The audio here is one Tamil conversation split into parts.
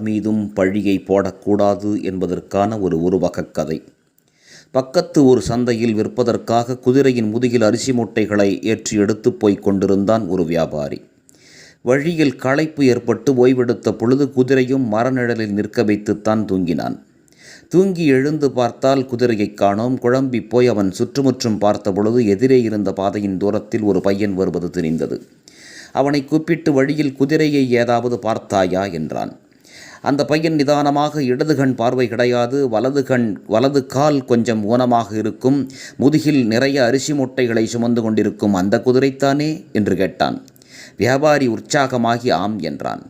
மீதும் பழியை போடக்கூடாது என்பதற்கான ஒரு உருவகக் கதை. பக்கத்து ஒரு சந்தையில் விற்பதற்காக குதிரையின் முதுகில் அரிசி மூட்டைகளை ஏற்றி எடுத்து போய்க் கொண்டிருந்தான் ஒரு வியாபாரி. வழியில் களைப்பு ஏற்பட்டு ஓய்வெடுத்த பொழுது குதிரையும் மரநிழலில் நிற்க வைத்துத்தான் தூங்கினான். தூங்கி எழுந்து பார்த்தால் குதிரையைக் காணோம். குழம்பி போய் அவன் சுற்றுமுற்றும் பார்த்த பொழுது எதிரே இருந்த பாதையின் தூரத்தில் ஒரு பையன் வருவது தெரிந்தது. அவனை கூப்பிட்டு, வழியில் குதிரையை ஏதாவது பார்த்தாயா என்றான். அந்த பையன் நிதானமாக, இடது கண் பார்வை கிடையாது, வலது கால் கொஞ்சம் ஊனமாக இருக்கும், முதுகில் நிறைய அரிசி மூட்டைகளை சுமந்து கொண்டிருக்கும் அந்த குதிரைத்தானே என்று கேட்டான். வியாபாரி உற்சாகமாகி ஆம் என்றான்.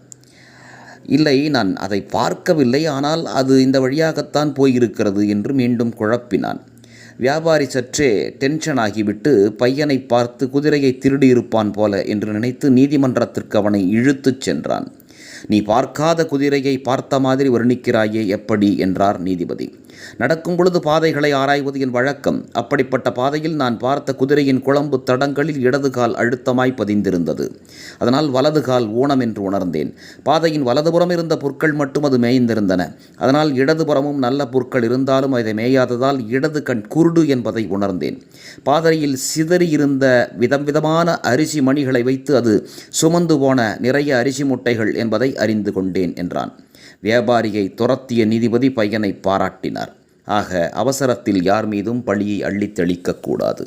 இல்லை, நான் அதை பார்க்கவில்லை, ஆனால் அது இந்த வழியாகத்தான் போயிருக்கிறது என்று மீண்டும் குழப்பினான். வியாபாரி சற்றே டென்ஷன் ஆகிவிட்டு பையனை பார்த்து, குதிரையை திருடியிருப்பான் போல என்று நினைத்து நீதிமன்றத்திற்கு அவனை இழுத்துச் சென்றான். நீ பார்க்காத குதிரையை பார்த்த மாதிரி வர்ணிக்கிறாயே, எப்படி என்றார் நீதிபதி. நடக்கும் பொழுது பாதைகளை ஆராய்வது என் வழக்கம். அப்படிப்பட்ட பாதையில் நான் பார்த்த குதிரையின் குழம்பு தடங்களில் இடது கால் அழுத்தமாய் பதிந்திருந்தது. அதனால் வலது கால் ஊனம் என்று உணர்ந்தேன். பாதையின் வலதுபுறம் இருந்த புற்கள் மட்டும் அது மேய்ந்திருந்தன. அதனால் இடதுபுறமும் நல்ல புற்கள் இருந்தாலும் அதை மேயாததால் இடது கண் குருடு என்பதை உணர்ந்தேன். பாதையில் சிதறியிருந்த விதமான அரிசி மணிகளை வைத்து அது சுமந்து போன நிறைய அரிசி மூட்டைகள் என்பதை அறிந்து கொண்டேன் என்றான். வியாபாரியை துரத்திய நீதிபதி பையனை பாராட்டினார். ஆக அவசரத்தில் யார் மீதும் பழியை அள்ளித் தெளிக்கக்கூடாது.